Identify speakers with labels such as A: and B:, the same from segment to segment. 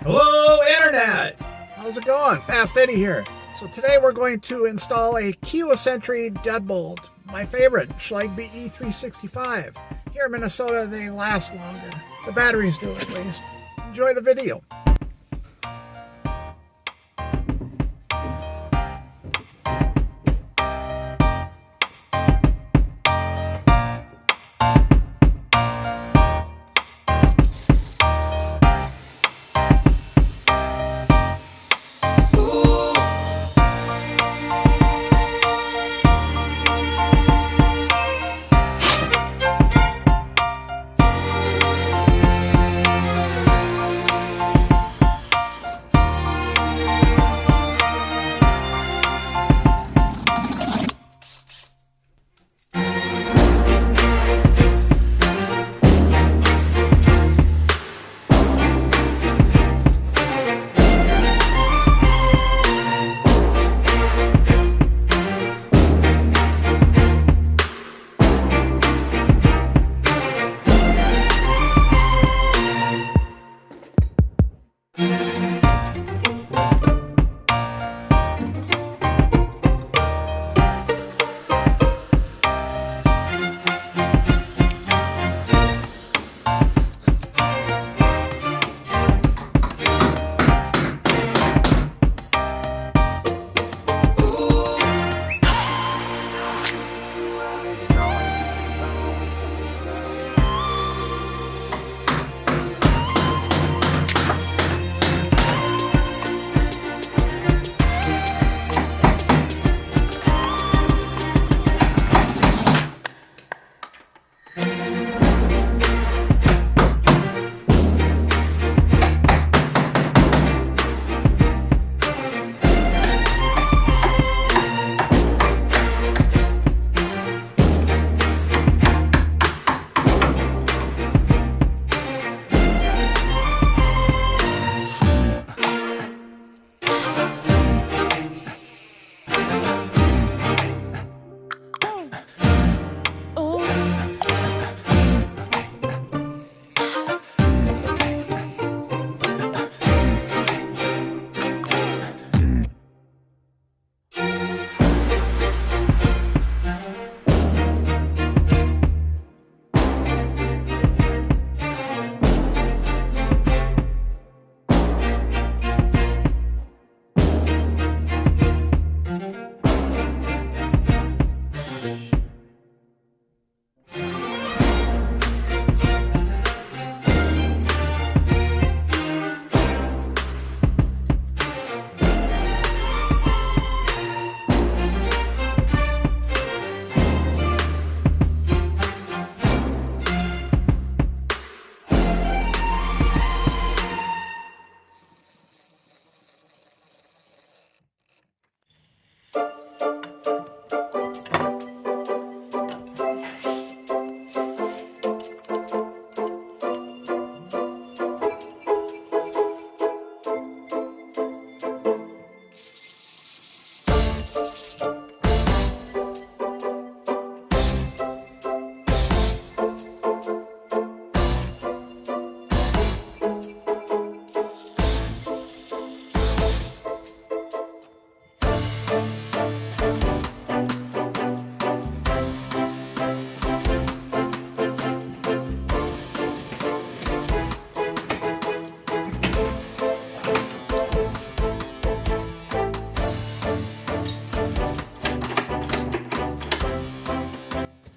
A: Hello, Internet!
B: How's it going? Fast Eddie here. So today we're going to install a keyless entry deadbolt. My favorite, Schlage BE365. Here in Minnesota, they last longer. The batteries do at least. Enjoy the video.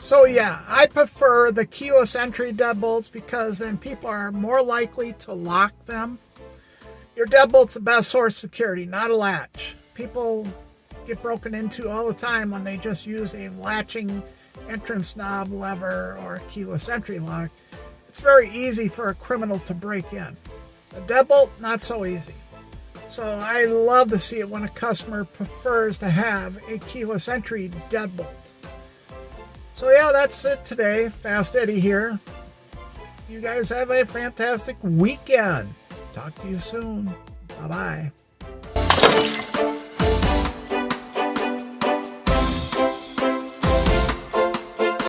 B: So yeah, I prefer the keyless entry deadbolts because then people are more likely to lock them. Your deadbolt's the best source of security, not a latch. People get broken into all the time when they just use a latching entrance knob, lever, or a keyless entry lock. It's very easy for a criminal to break in. A deadbolt, not so easy. So I love to see it when a customer prefers to have a keyless entry deadbolt. So yeah, that's it today. Fast Eddie here. You guys have a fantastic weekend. Talk to you soon. Bye-bye.